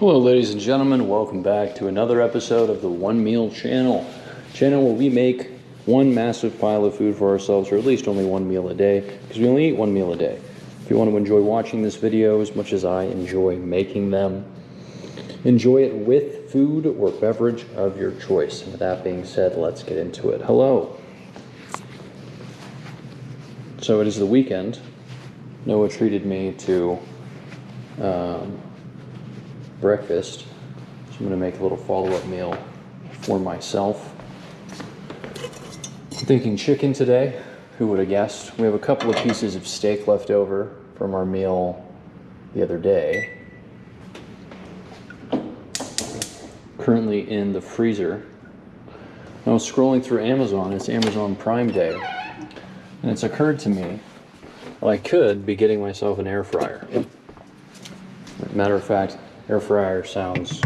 Hello ladies and gentlemen, welcome back to another episode of the One Meal Channel where we make one massive pile of food for ourselves, or at least only one meal a day, because we only eat one meal a day. If you want to enjoy watching this video as much as I enjoy making them, enjoy it with food or beverage of your choice. And with that being said, let's get into it. Hello. So it is the weekend. Noah treated me to breakfast, so I'm going to make a little follow-up meal for myself. I'm thinking chicken today. Who would have guessed? We have a couple of pieces of steak left over from our meal the other day, currently in the freezer. I was scrolling through Amazon. It's Amazon Prime Day, and it's occurred to me that I could be getting myself an air fryer. Matter of fact, air fryer sounds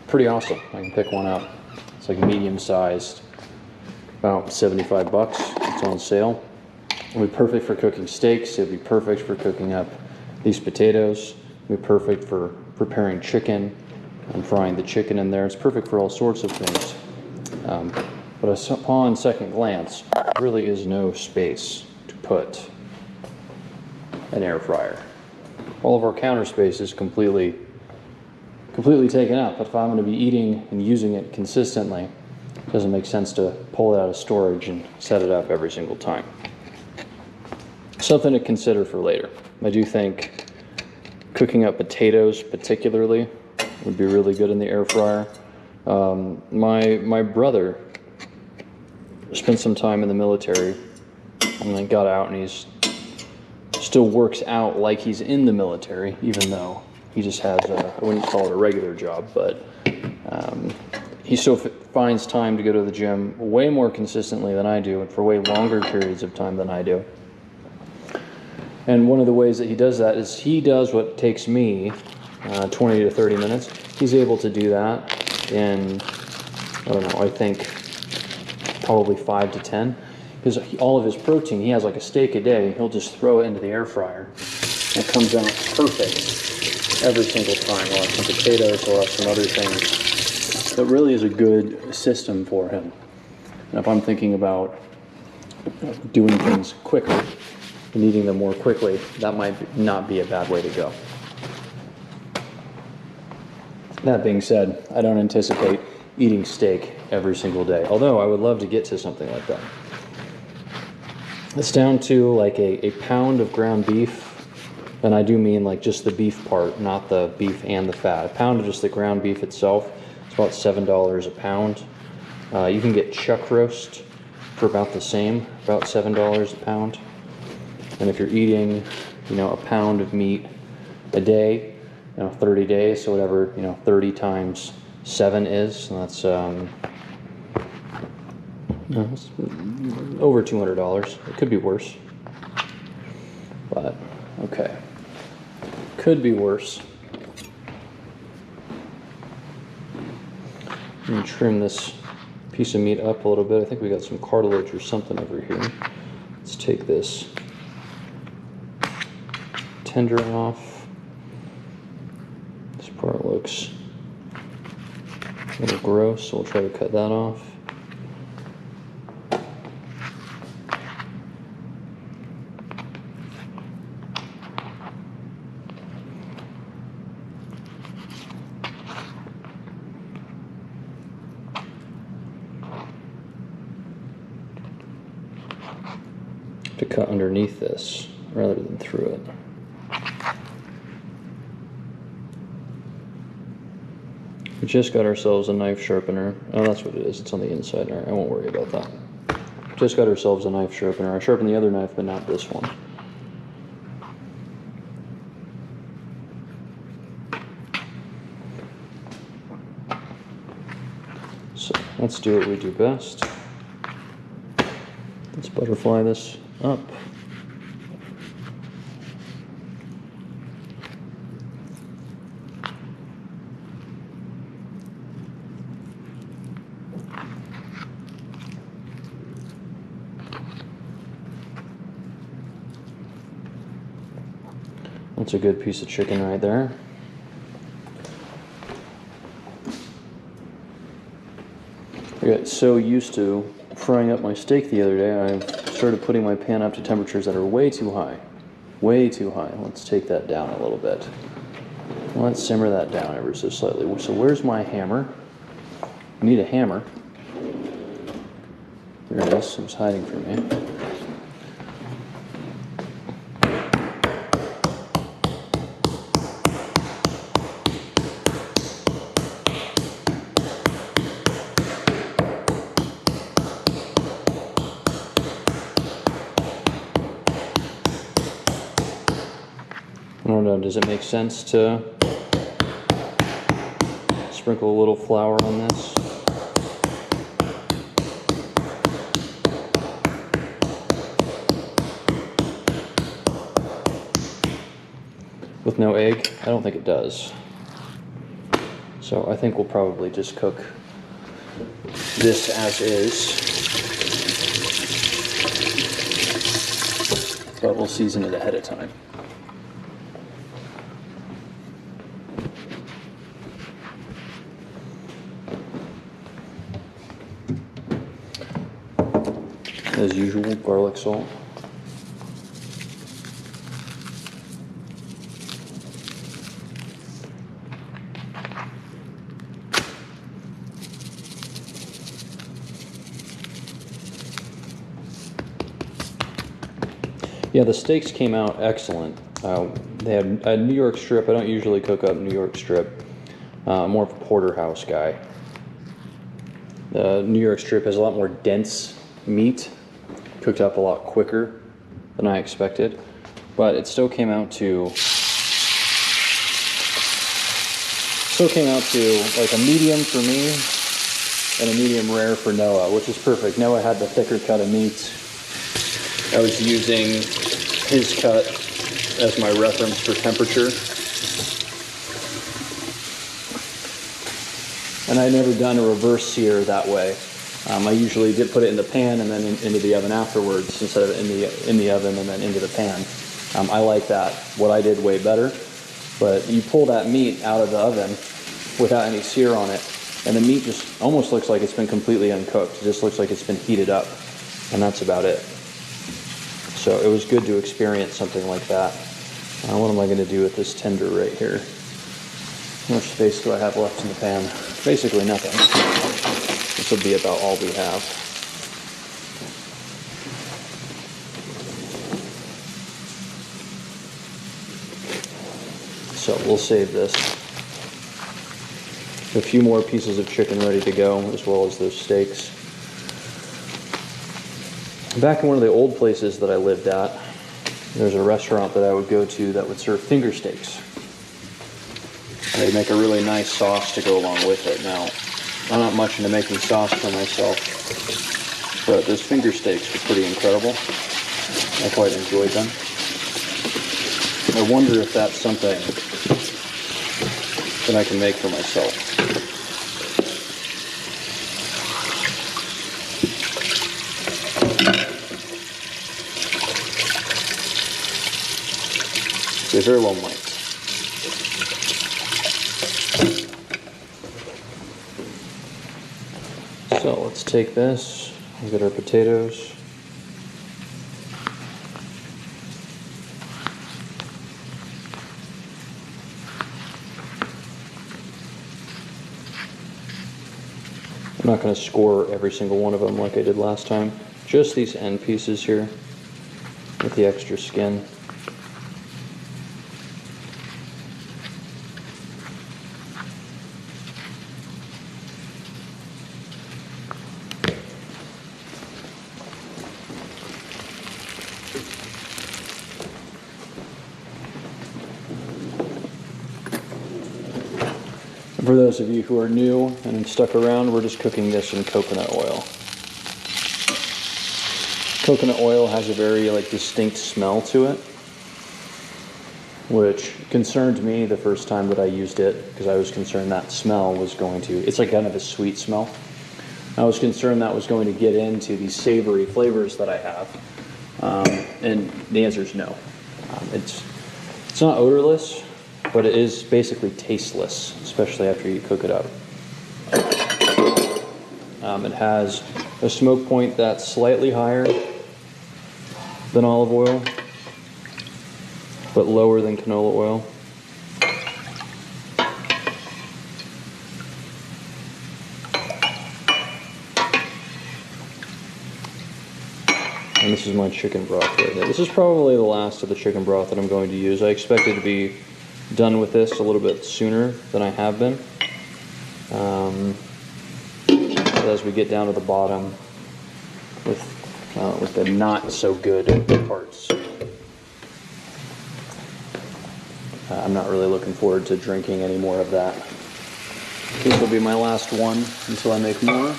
pretty awesome. I can pick one up. It's like medium-sized, about 75 bucks. It's on sale. It'll be perfect for cooking steaks. It'll be perfect for cooking up these potatoes. It'll be perfect for preparing chicken and frying the chicken in there. It's perfect for all sorts of things. But upon second glance, there really is no space to put an air fryer. All of our counter space is completely taken up. But if I'm going to be eating and using it consistently, it doesn't make sense to pull it out of storage and set it up every single time. Something to consider for later. I do think cooking up potatoes particularly would be really good in the air fryer. My brother spent some time in the military and then got out, and he's still works out like he's in the military, even though he just has I wouldn't call it a regular job, but he still finds time to go to the gym way more consistently than I do, and for way longer periods of time than I do. And one of the ways that he does that is he does what takes me 20 to 30 minutes. He's able to do that in, I don't know, I think probably 5 to 10. Because all of his protein, he has like a steak a day, he'll just throw it into the air fryer. And it comes out perfect every single time. We'll have some potatoes, we'll have some other things. It really is a good system for him. And if I'm thinking about doing things quicker and eating them more quickly, that might not be a bad way to go. That being said, I don't anticipate eating steak every single day, although I would love to get to something like that. It's down to like a pound of ground beef, and I do mean like just the beef part, not the beef and the fat. A pound of just the ground beef itself, it's about $7 a pound. You can get chuck roast for about the same, about $7 a pound. And if you're eating, a pound of meat a day, 30 days, so whatever, 30 times 7 is, and that's it's over $200. It could be worse, but okay, could be worse. Let me trim this piece of meat up a little bit. I think we got some cartilage or something over here. Let's take this tender off. This part looks a little gross, so we'll try to cut that off. To cut underneath this rather than through it. We just got ourselves a knife sharpener. Oh, that's what it is. It's on the inside. All right, I won't worry about that. Just got ourselves a knife sharpener. I sharpened the other knife, but not this one. So let's do what we do best. Let's butterfly this up. That's a good piece of chicken right there. got so used to frying up my steak the other day, I started putting my pan up to temperatures that are way too high. Way too high. Let's take that down a little bit. Let's simmer that down ever so slightly. So where's my hammer? I need a hammer. There it is. It was hiding from me. I don't know, does it make sense to sprinkle a little flour on this? With no egg? I don't think it does. So I think we'll probably just cook this as is. But we'll season it ahead of time. As usual, garlic salt. Yeah, the steaks came out excellent. They had a New York strip. I don't usually cook up New York strip. I'm more of a porterhouse guy. The New York strip has a lot more dense meat, cooked up a lot quicker than I expected, but it still came out to like a medium for me and a medium rare for Noah, which is perfect. Noah had the thicker cut of meat. I was using his cut as my reference for temperature. And I'd never done a reverse sear that way. I usually did put it in the pan and then into the oven afterwards instead of in the oven and then into the pan. I like that. What I did way better. But you pull that meat out of the oven without any sear on it, and the meat just almost looks like it's been completely uncooked. It just looks like it's been heated up, and that's about it. So it was good to experience something like that. What am I going to do with this tender right here? How much space do I have left in the pan? Basically nothing. This will be about all we have. So we'll save this. A few more pieces of chicken ready to go, as well as those steaks. Back in one of the old places that I lived at, there's a restaurant that I would go to that would serve finger steaks. They make a really nice sauce to go along with it. Now, I'm not much into making sauce for myself, but those finger steaks were pretty incredible. I quite enjoyed them. I wonder if that's something that I can make for myself. They very well might. So let's take this, look at our potatoes. I'm not going to score every single one of them like I did last time. Just these end pieces here with the extra skin. For those of you who are new and stuck around, we're just cooking this in coconut oil. Coconut oil has a very distinct smell to it, which concerned me the first time that I used it, because I was concerned that smell was going to, it's like kind of a sweet smell. I was concerned that was going to get into these savory flavors that I have, and the answer is no. It's not odorless, but it is basically tasteless, especially after you cook it up. It has a smoke point that's slightly higher than olive oil, but lower than canola oil. And this is my chicken broth right here. This is probably the last of the chicken broth that I'm going to use. I expected to be done with this a little bit sooner than I have been. But as we get down to the bottom with the not so good parts, I'm not really looking forward to drinking any more of that. This will be my last one until I make more.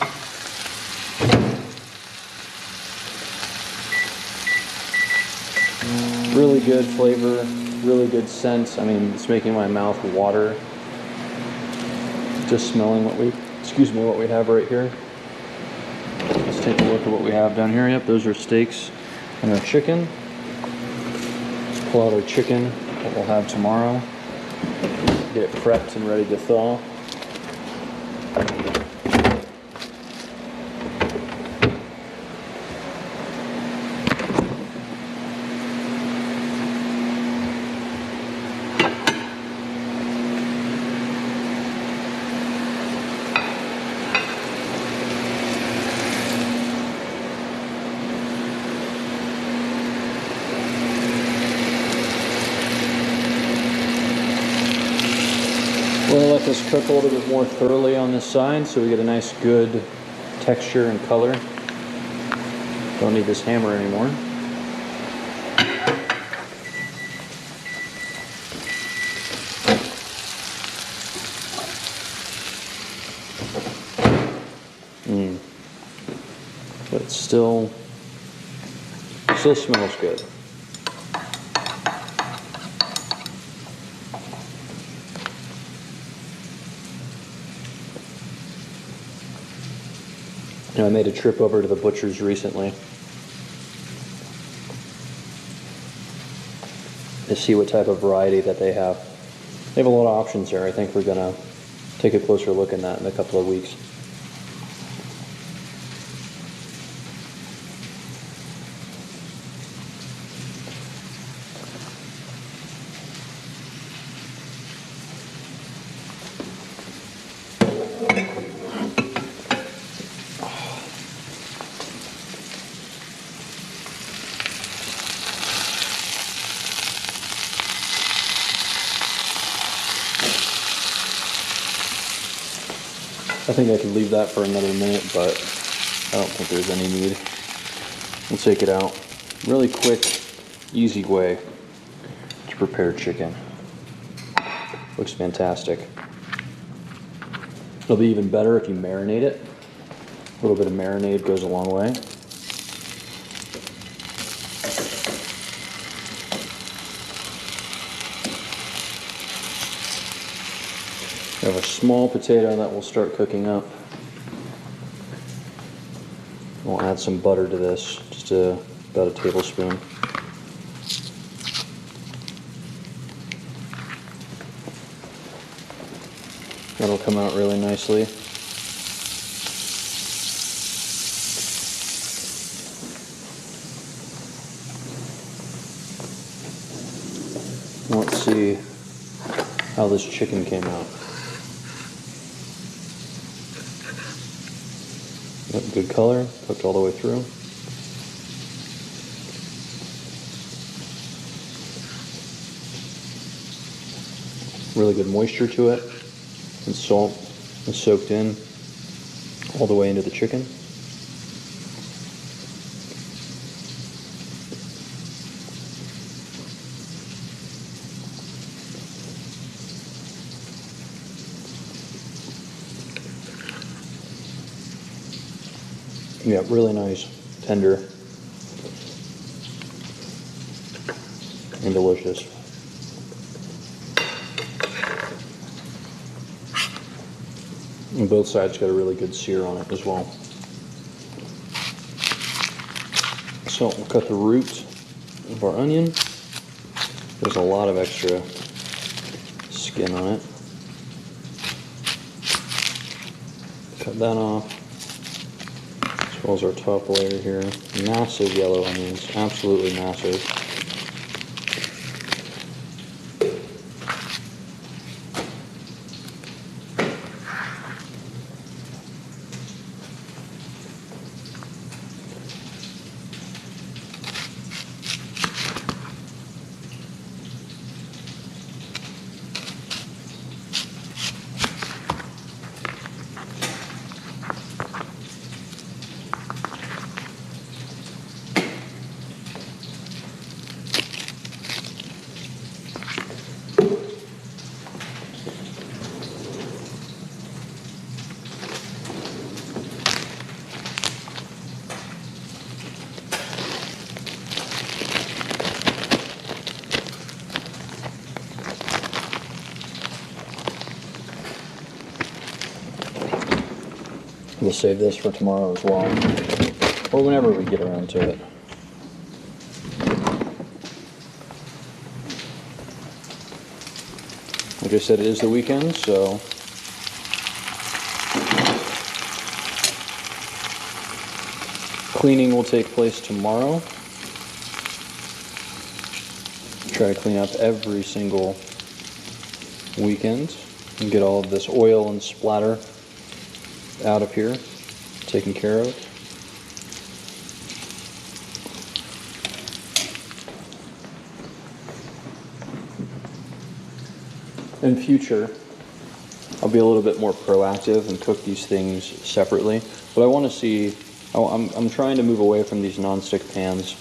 Really good flavor, really good scent. I mean, it's making my mouth water just smelling what we have right here. Let's take a look at what we have down here. Yep, those are steaks and our chicken. Let's pull out our chicken that we'll have tomorrow. Get it prepped and ready to thaw. We're going to let this cook a little bit more thoroughly on this side so we get a nice good texture and color. Don't need this hammer anymore. But it still smells good. You know, I made a trip over to the butcher's recently to see what type of variety that they have. They have a lot of options there. I think we're going to take a closer look at that in a couple of weeks. I think I could leave that for another minute, but I don't think there's any need. We'll take it out. Really quick, easy way to prepare chicken. Looks fantastic. It'll be even better if you marinate it. A little bit of marinade goes a long way. We have a small potato that will start cooking up. We'll add some butter to this, just about a tablespoon. That'll come out really nicely. Let's see how this chicken came out. Yep, good color, cooked all the way through. Really good moisture to it, and salt is soaked in all the way into the chicken. Yeah, really nice, tender, and delicious. And both sides got a really good sear on it as well. So we'll cut the root of our onion. There's a lot of extra skin on it. Cut that off. As well as our top layer here. Massive yellow onions, absolutely massive. We'll save this for tomorrow as well, or whenever we get around to it. Like I said, it is the weekend, so cleaning will take place tomorrow. Try to clean up every single weekend and get all of this oil and splatter out of here, taken care of. In future, I'll be a little bit more proactive and cook these things separately. But I want to see, I'm trying to move away from these non-stick pans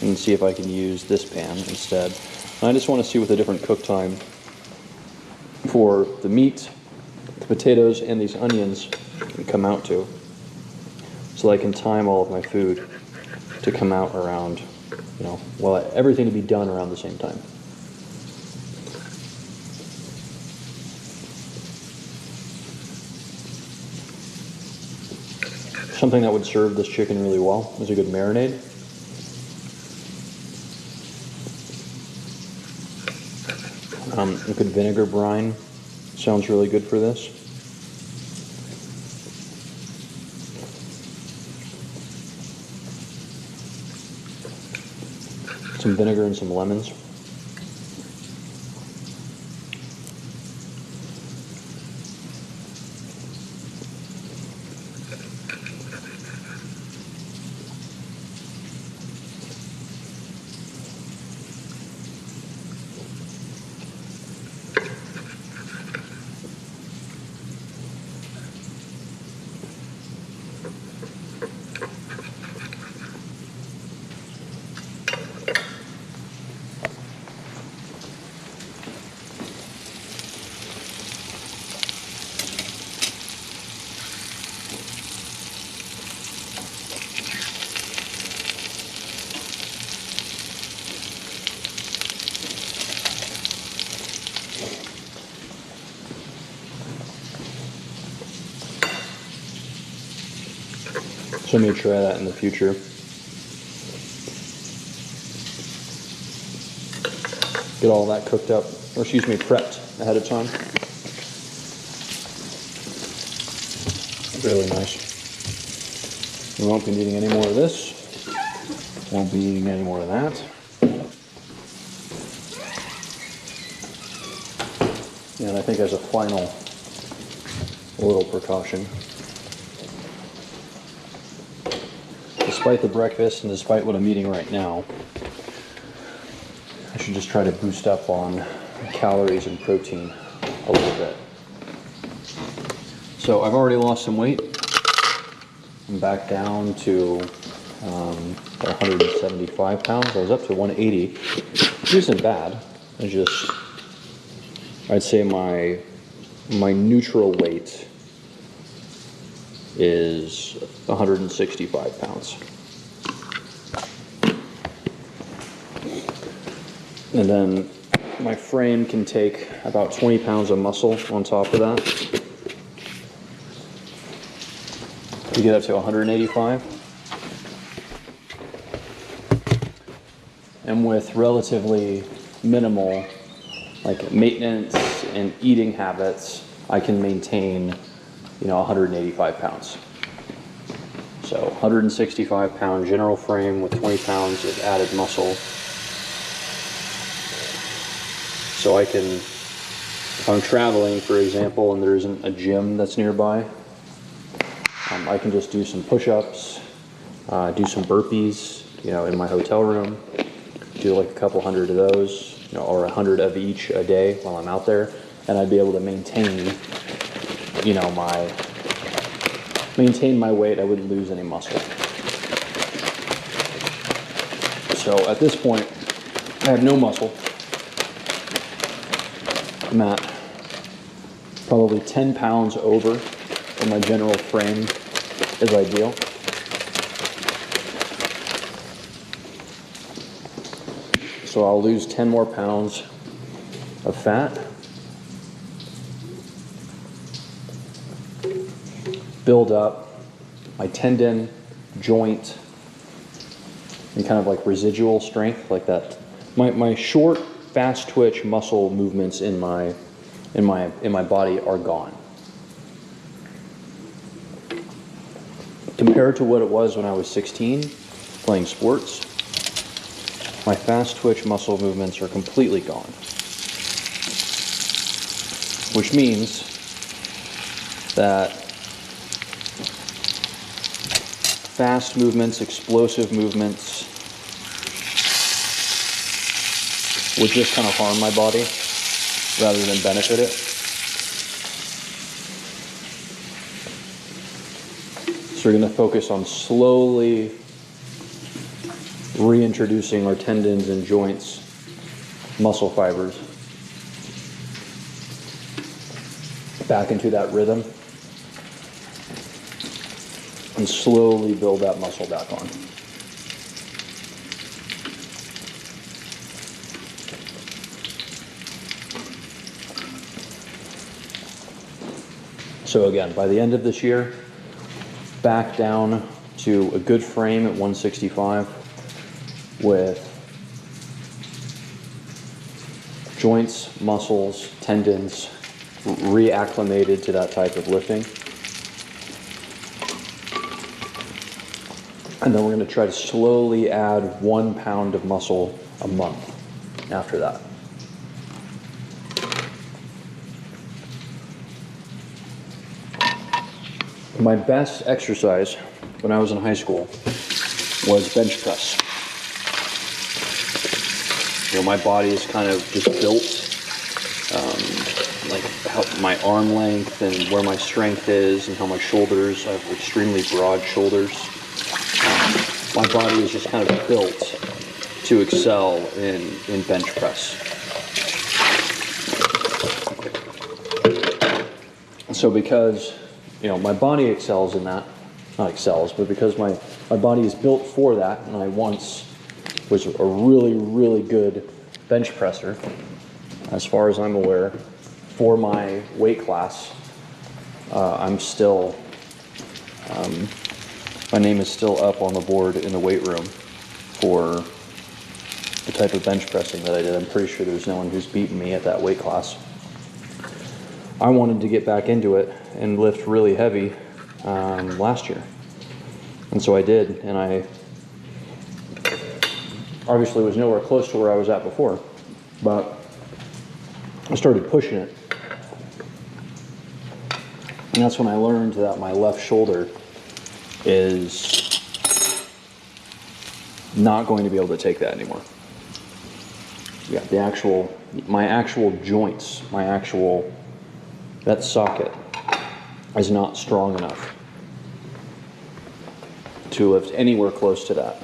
and see if I can use this pan instead. And I just want to see what the different cook time for the meat, the potatoes, and these onions come out to, so I can time all of my food to come out around, well, everything to be done around the same time. Something that would serve this chicken really well is a good marinade. A good vinegar brine sounds really good for this. Some vinegar and some lemons. So I may try that in the future. Get all that cooked up, or excuse me, prepped ahead of time. Really nice. We won't be needing any more of this. Won't be eating any more of that. And I think as a final little precaution, despite the breakfast and despite what I'm eating right now, I should just try to boost up on calories and protein a little bit. So I've already lost some weight. I'm back down to 175 pounds. I was up to 180, which isn't bad. I'd say my neutral weight is 165 pounds. And then my frame can take about 20 pounds of muscle on top of that to get up to 185. And with relatively minimal maintenance and eating habits, I can maintain 185 pounds. So 165 pound general frame with 20 pounds of added muscle. So I can, if I'm traveling, for example, and there isn't a gym that's nearby, I can just do some push-ups, do some burpees, in my hotel room, do like a couple hundred of those, or 100 of each a day while I'm out there, and I'd be able to maintain, my weight. I wouldn't lose any muscle. So at this point, I have no muscle. I'm at probably 10 pounds over in my general frame is ideal. So I'll lose 10 more pounds of fat, build up my tendon, joint, and kind of like residual strength, like that. My short, fast twitch muscle movements in my body are gone. Compared to what it was when I was 16, playing sports, my fast twitch muscle movements are completely gone. Which means that fast movements, explosive movements would just kind of harm my body rather than benefit it. So we're going to focus on slowly reintroducing our tendons and joints, muscle fibers back into that rhythm and slowly build that muscle back on. So again, by the end of this year, back down to a good frame at 165 with joints, muscles, tendons reacclimated to that type of lifting. And then we're going to try to slowly add 1 pound of muscle a month after that. My best exercise when I was in high school was bench press. My body is kind of just built, like how my arm length and where my strength is and how my shoulders, I have extremely broad shoulders. My body is just kind of built to excel in bench press. So because, my body excels in that, not excels, but because my body is built for that, and I once was a really, really good bench presser, as far as I'm aware, for my weight class. I'm still, my name is still up on the board in the weight room for the type of bench pressing that I did. I'm pretty sure there's no one who's beaten me at that weight class. I wanted to get back into it and lift really heavy last year. And so I did, and I obviously was nowhere close to where I was at before, but I started pushing it. And that's when I learned that my left shoulder is not going to be able to take that anymore. Yeah, my actual joints, that socket is not strong enough to lift anywhere close to that.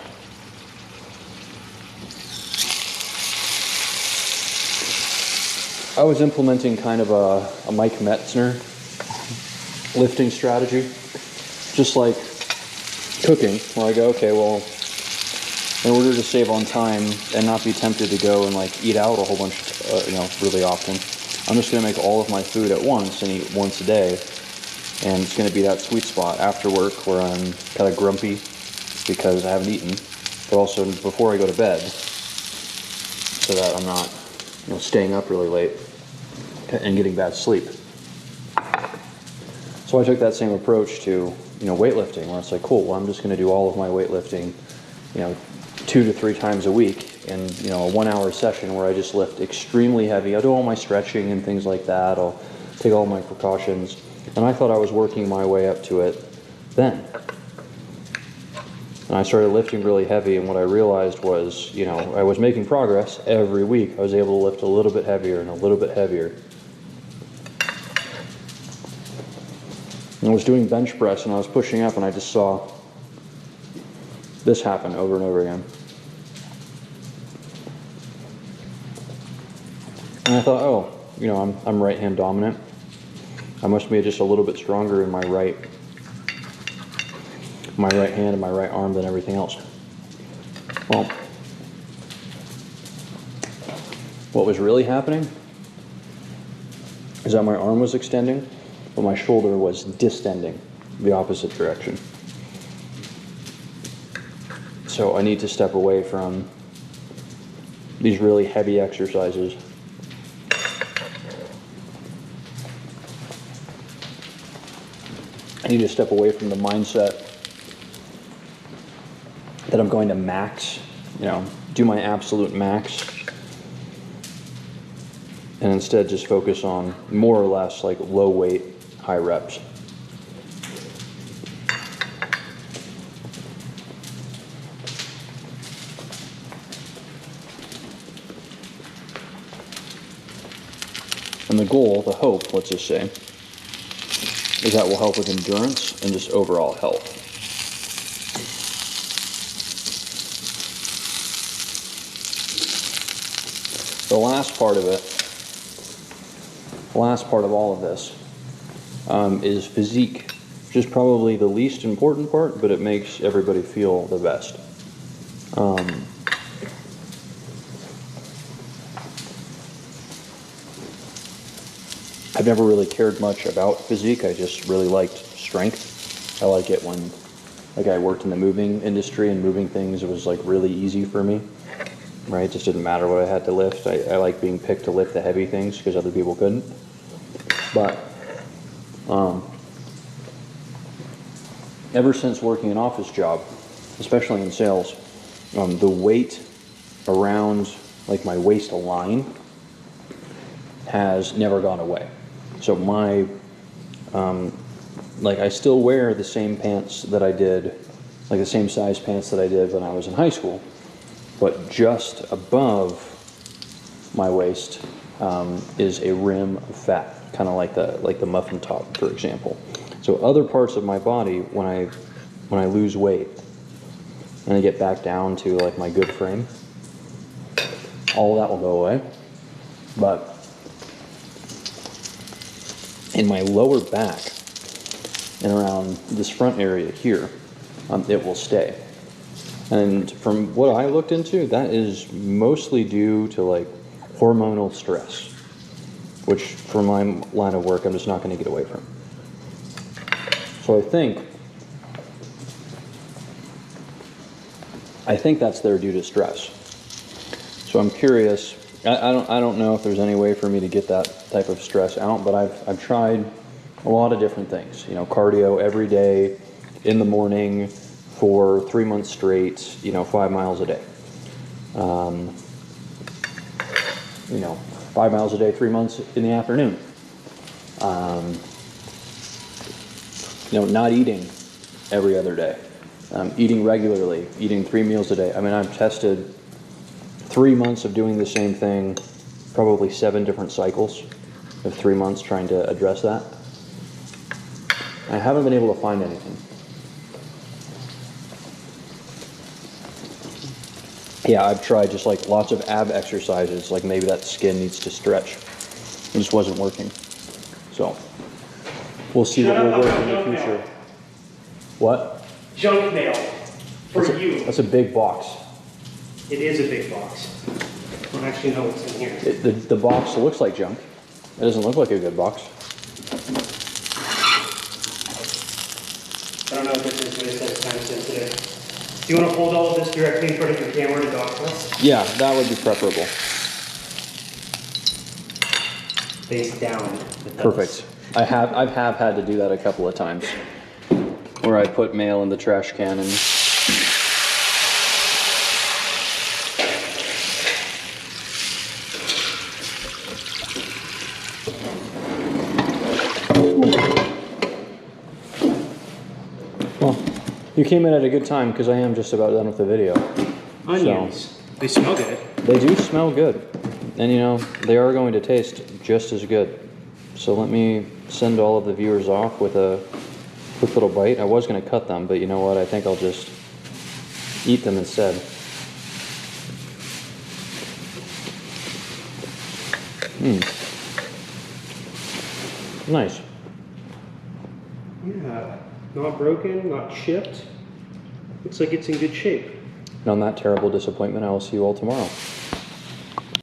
I was implementing kind of a Mike Metzner lifting strategy, just like cooking, where I go, okay, well, in order to save on time and not be tempted to go and like eat out a whole bunch, really often, I'm just going to make all of my food at once and eat once a day. And it's going to be that sweet spot after work where I'm kind of grumpy because I haven't eaten, but also before I go to bed, so that I'm not, staying up really late and getting bad sleep. So I took that same approach to, weightlifting, where it's like, cool, well, I'm just going to do all of my weightlifting, 2 to 3 times a week in, a 1-hour session where I just lift extremely heavy. I'll do all my stretching and things like that. I'll take all my precautions. And I thought I was working my way up to it then. And I started lifting really heavy, and what I realized was, I was making progress every week. I was able to lift a little bit heavier and a little bit heavier. And I was doing bench press, and I was pushing up, and I just saw this happen over and over again. And I thought, oh, I'm right hand dominant. I must be just a little bit stronger in my right hand and my right arm than everything else. Well, what was really happening is that my arm was extending, but my shoulder was distending the opposite direction. So I need to step away from these really heavy exercises. I need to step away from the mindset that I'm going to max, do my absolute max, and instead just focus on more or less like low weight, high reps. And the goal, the hope, let's just say, is that will help with endurance and just overall health. The last part of it, the last part of all of this, is physique, which is probably the least important part, but it makes everybody feel the best. I've never really cared much about physique. I just really liked strength. I like it when, I worked in the moving industry, and moving things was really easy for me. Right? It just didn't matter what I had to lift. I like being picked to lift the heavy things because other people couldn't. But ever since working an office job, especially in sales, the weight around my waist line has never gone away. So my I still wear the same pants that I did, the same size pants that I did when I was in high school. But just above my waist is a rim of fat, kind of like the muffin top, for example. So other parts of my body, when I lose weight and I get back down to my good frame, all of that will go away. But in my lower back and around this front area here, it will stay. And from what I looked into, that is mostly due to hormonal stress, which for my line of work, I'm just not going to get away from. So I think that's there due to stress. So I'm curious. I don't know if there's any way for me to get that type of stress out, but I've tried a lot of different things. Cardio every day in the morning for 3 months straight, 5 miles a day. 5 miles a day, 3 months in the afternoon. Not eating every other day. Eating regularly, eating 3 meals a day. I've tested 3 months of doing the same thing, probably 7 different cycles of 3 months trying to address that. I haven't been able to find anything. Yeah, I've tried just lots of ab exercises, maybe that skin needs to stretch. It just wasn't working. So, we'll see what will work in the future. Mail. What? Junk mail for you. That's a big box. It is a big box. I don't actually know what's in here. The box looks like junk. It doesn't look like a good box. I don't know if this is, but it says time sensitive. Do you want to hold all of this directly in front of your camera to dock this? Yeah, that would be preferable. Face down. Perfect. I've had to do that a couple of times. where I put mail in the trash can and well, you came in at a good time because I am just about done with the video. Onions. They smell good. They do smell good. And you know, they are going to taste just as good. So let me send all of the viewers off with a quick little bite. I was going to cut them, but you know what? I think I'll just eat them instead. Nice. Yeah. Not broken, not chipped. Looks like it's in good shape. And on that terrible disappointment, I will see you all tomorrow.